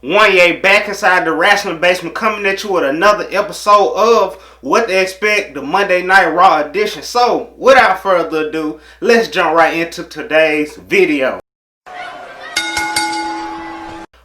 Wanya back inside the wrestling basement, coming at you with another episode of What to Expect, the Monday Night Raw edition. So, without further ado, let's jump right into today's video.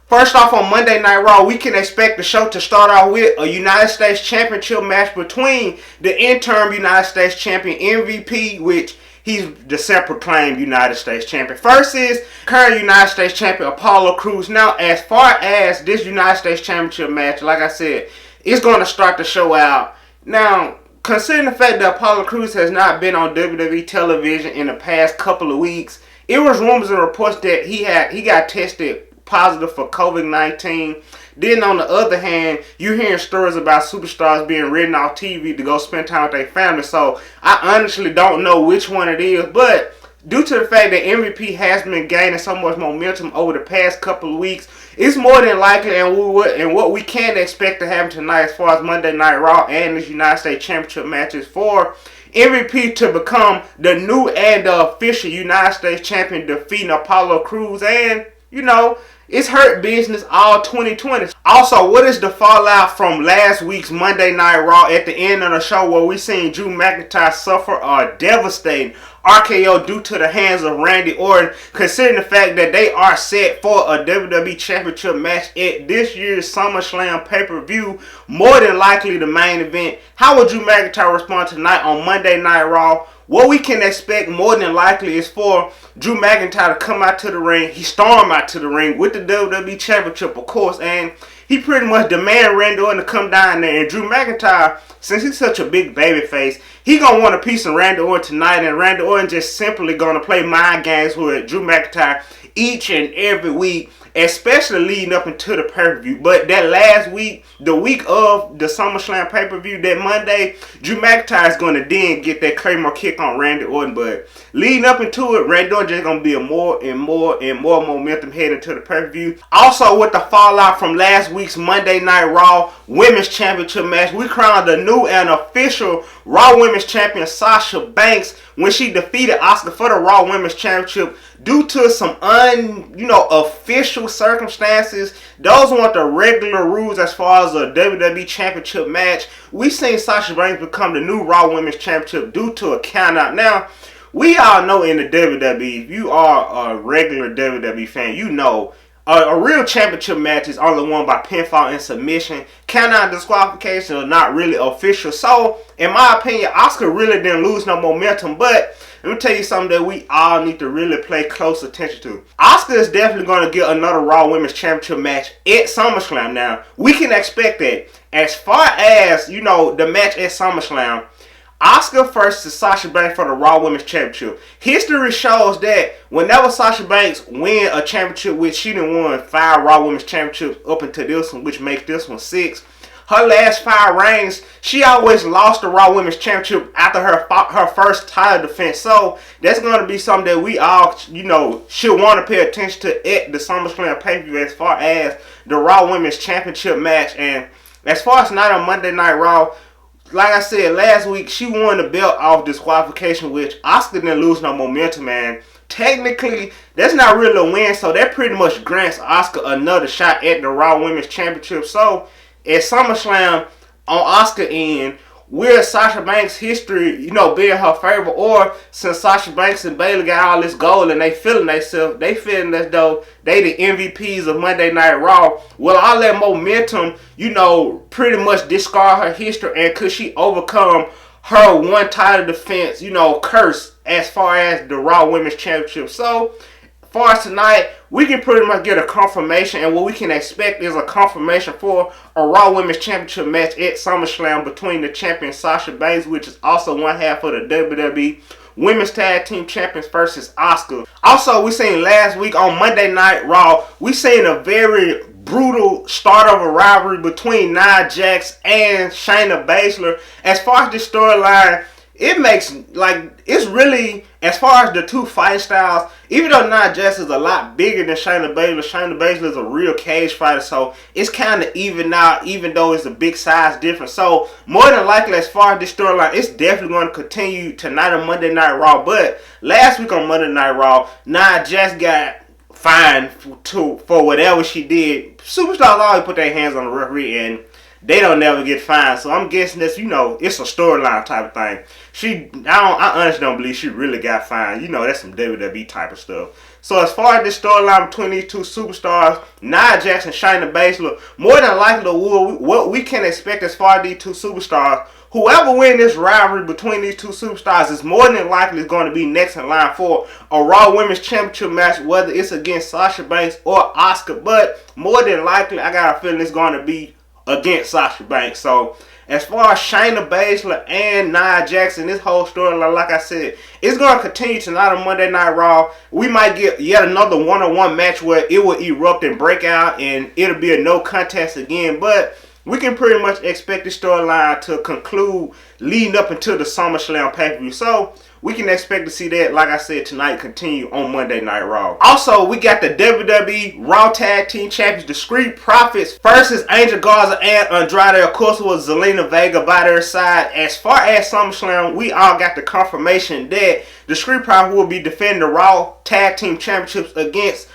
First off, on Monday Night Raw, we can expect the show to start out with a United States Championship match between the interim United States Champion MVP, which he's the self-proclaimed United States Champion. First is current United States Champion Apollo Crews. Now, as far as this United States Championship match, like I said, it's going to start the show out. Now, considering the fact that Apollo Crews has not been on WWE television in the past couple of weeks, it was rumors and reports that he got tested positive for COVID-19. Then on the other hand, you're hearing stories about superstars being written off TV to go spend time with their family. So I honestly don't know which one it is, but due to the fact that MVP has been gaining so much momentum over the past couple of weeks, it's more than likely, and what we can expect to happen tonight as far as Monday Night Raw and this United States Championship matches for MVP to become the new and the official United States Champion, defeating Apollo Crews. And it's hurt business all 2020. Also, what is the fallout from last week's Monday Night Raw at the end of the show where we seen Drew McIntyre suffer a devastating RKO due to the hands of Randy Orton, considering the fact that they are set for a WWE Championship match at this year's SummerSlam pay-per-view, more than likely the main event. How would Drew McIntyre respond tonight on Monday Night Raw? What we can expect more than likely is for Drew McIntyre to come out to the ring. He stormed out to the ring with the WWE Championship, of course, and he pretty much demanded Randy Orton to come down there. And Drew McIntyre, since he's such a big baby face, he gonna want a piece of Randy Orton tonight, and Randy Orton just simply gonna play mind games with Drew McIntyre each and every week, especially leading up into the pay-per-view. But that last week, the week of the SummerSlam pay-per-view, that Monday, Drew McIntyre is going to then get that Claymore kick on Randy Orton. But leading up into it, Randy Orton just going to be a more and more momentum heading to the pay-per-view. Also, with the fallout from last week's Monday Night Raw Women's Championship match, we crowned the new and official Raw Women's Champion Sasha Banks when she defeated Asuka for the Raw Women's Championship due to some official circumstances. Those weren't the regular rules as far as a WWE Championship match. We seen Sasha Banks become the new Raw Women's Championship due to a countout. Now, we all know in the WWE, if you are a regular WWE fan, you know a real championship match is only won by pinfall and submission. Countout and disqualification are not really official. So, in my opinion, Asuka really didn't lose no momentum. But let me tell you something that we all need to really pay close attention to. Asuka is definitely going to get another Raw Women's Championship match at SummerSlam. Now, we can expect that. As far as, the match at SummerSlam, Asuka versus Sasha Banks for the Raw Women's Championship. History shows that whenever Sasha Banks win a championship, which she done won 5 Raw Women's Championships up until this one, which makes this one 6. Her last 5 reigns, she always lost the Raw Women's Championship after her first title defense. So that's going to be something that we all, should want to pay attention to at the SummerSlam pay-per-view as far as the Raw Women's Championship match. And as far as tonight on Monday Night Raw, like I said, last week, she won the belt off disqualification, which Asuka didn't lose no momentum, man. Technically, that's not really a win, so that pretty much grants Asuka another shot at the Raw Women's Championship. So, at SummerSlam, on Asuka end, will Sasha Banks' history, be in her favor? Or since Sasha Banks and Bayley got all this gold and they feeling themselves, they feeling as though they the MVPs of Monday Night Raw, will all that momentum, pretty much discard her history, and could she overcome her one title defense, curse as far as the Raw Women's Championship? So, far as tonight, we can pretty much get a confirmation, and what we can expect is a confirmation for a Raw Women's Championship match at SummerSlam between the champion Sasha Banks, which is also one half of the WWE Women's Tag Team Champions versus Asuka. Also, we seen last week on Monday Night Raw, we seen a very brutal start of a rivalry between Nia Jax and Shayna Baszler. As far as this storyline, it's really, as far as the two fight styles, even though Nia Jax is a lot bigger than Shayna Baszler is a real cage fighter, so it's kind of even out, even though it's a big size difference. So, more than likely, as far as this storyline, it's definitely going to continue tonight on Monday Night Raw. But last week on Monday Night Raw, Nia Jax got fine for whatever she did. Superstars always put their hands on the referee and they don't never get fined. So I'm guessing this, it's a storyline type of thing. I honestly don't believe she really got fined. That's some WWE type of stuff. So as far as this storyline between these two superstars, Nia Jax and Shayna Baszler, more than likely what we can expect as far as these two superstars, whoever wins this rivalry between these two superstars is more than likely going to be next in line for a Raw Women's Championship match, whether it's against Sasha Banks or Asuka. But more than likely, I got a feeling it's going to be against Sasha Banks. So as far as Shayna Baszler and Nia Jax, this whole storyline, like I said, it's going to continue tonight on Monday Night Raw. We might get yet another one-on-one match where it will erupt and break out and it'll be a no contest again. But we can pretty much expect the storyline to conclude leading up until the SummerSlam pay-per-view. So we can expect to see that, like I said, tonight continue on Monday Night Raw. Also, we got the WWE Raw Tag Team Champions, the Street Profits, versus Angel Garza and Andrade. Of course, with Zelina Vega by their side. As far as SummerSlam, we all got the confirmation that the Street Profits will be defending the Raw Tag Team Championships against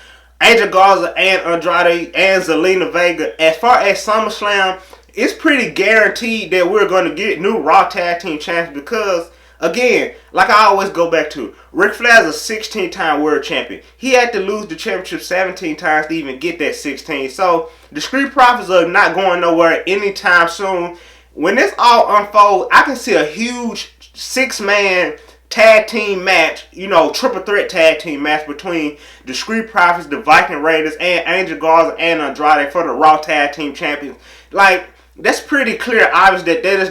Angel Garza and Andrade and Zelina Vega. As far as SummerSlam, it's pretty guaranteed that we're going to get new Raw Tag Team Champions because, again, like I always go back to, Ric Flair's a 16-time world champion. He had to lose the championship 17 times to even get that 16. So the Street Profits are not going nowhere anytime soon. When this all unfolds, I can see a huge 6-man tag team match, triple threat tag team match between the Street Profits, the Viking Raiders, and Angel Garza and Andrade for the Raw Tag Team Champions. Like, that's pretty clear, obviously, that is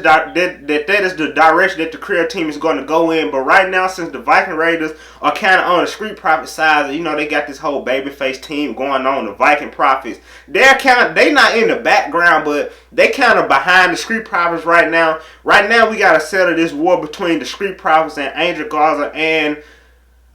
the direction that the career team is going to go in. But right now, since the Viking Raiders are kind of on the Street Profits side, they got this whole babyface team going on, the Viking Profits. They not in the background, but they kind of behind the Street Profits right now. Right now, we got to settle this war between the Street Profits and Angel Garza and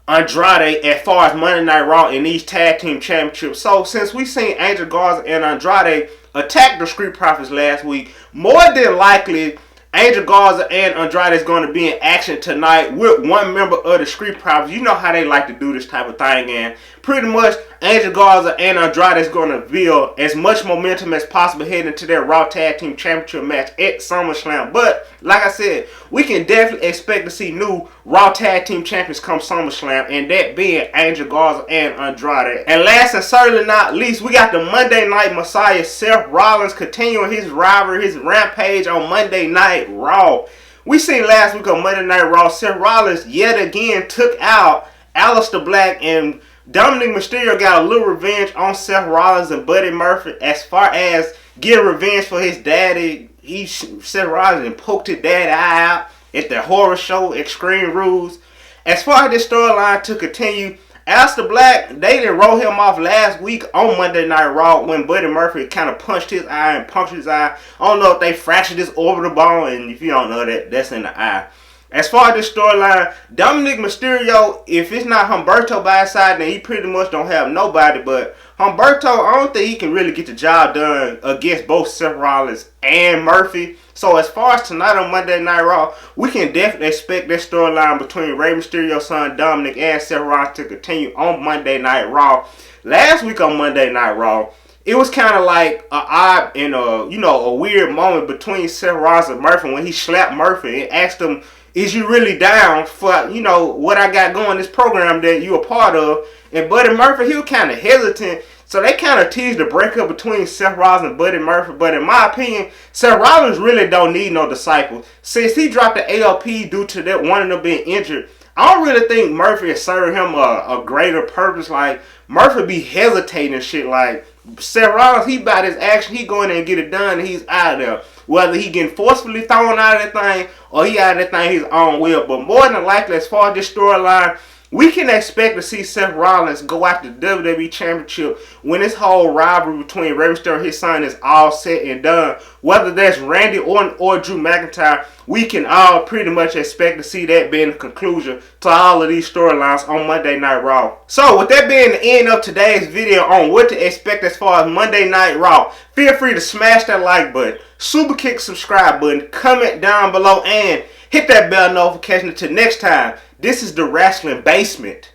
Andrade as far as Monday Night Raw in these tag team championships. So since we seen Angel Garza and Andrade attack the Street Profits last week, more than likely Angel Garza and Andrade is going to be in action tonight with one member of the Street Profits. You know how they like to do this type of thing, and pretty much Angel Garza and Andrade is going to build as much momentum as possible heading into their Raw Tag Team Championship match at SummerSlam. But like I said, we can definitely expect to see new Raw Tag Team Champions come SummerSlam, and that being Angel Garza and Andrade. And last and certainly not least, we got the Monday Night Messiah, Seth Rollins, continuing his rivalry, his rampage on Monday Night Raw. We seen last week on Monday Night Raw, Seth Rollins yet again took out Aleister Black, and Dominic Mysterio got a little revenge on Seth Rollins and Buddy Murphy as far as getting revenge for his daddy. Seth Rollins and poked his daddy eye out at the horror show Extreme Rules. As far as this storyline to continue, Aleister Black, they didn't roll him off last week on Monday Night Raw when Buddy Murphy kind of punched his eye and punctured his eye. I don't know if they fractured his orbital bone, and if you don't know that, that's in the eye. As far as this storyline, Dominic Mysterio, if it's not Humberto by his side, then he pretty much don't have nobody. But Humberto, I don't think he can really get the job done against both Seth Rollins and Murphy. So as far as tonight on Monday Night Raw, we can definitely expect this storyline between Rey Mysterio's son Dominic and Seth Rollins to continue on Monday Night Raw. Last week on Monday Night Raw, it was kind of like an odd and a weird moment between Seth Rollins and Murphy when he slapped Murphy and asked him, "Is you really down for, what I got going, this program that you a part of?" And Buddy Murphy, he was kind of hesitant. So they kind of teased the breakup between Seth Rollins and Buddy Murphy. But in my opinion, Seth Rollins really don't need no disciples. Since he dropped the ALP due to that one of them being injured, I don't really think Murphy has served him a greater purpose. Like, Murphy be hesitating and shit. Like, Seth Rollins, he about his action, he go in there and get it done, and he's out of there. Whether he getting forcefully thrown out of that thing or he out of that thing his own will. But more than likely, as far as this storyline, we can expect to see Seth Rollins go after the WWE Championship when this whole rivalry between Rey Mysterio and his son is all said and done. Whether that's Randy or Drew McIntyre, we can all pretty much expect to see that being the conclusion to all of these storylines on Monday Night Raw. So with that being the end of today's video on what to expect as far as Monday Night Raw, feel free to smash that like button, super kick subscribe button, comment down below, and hit that bell notification. Until next time, this is the Wrestling Basement.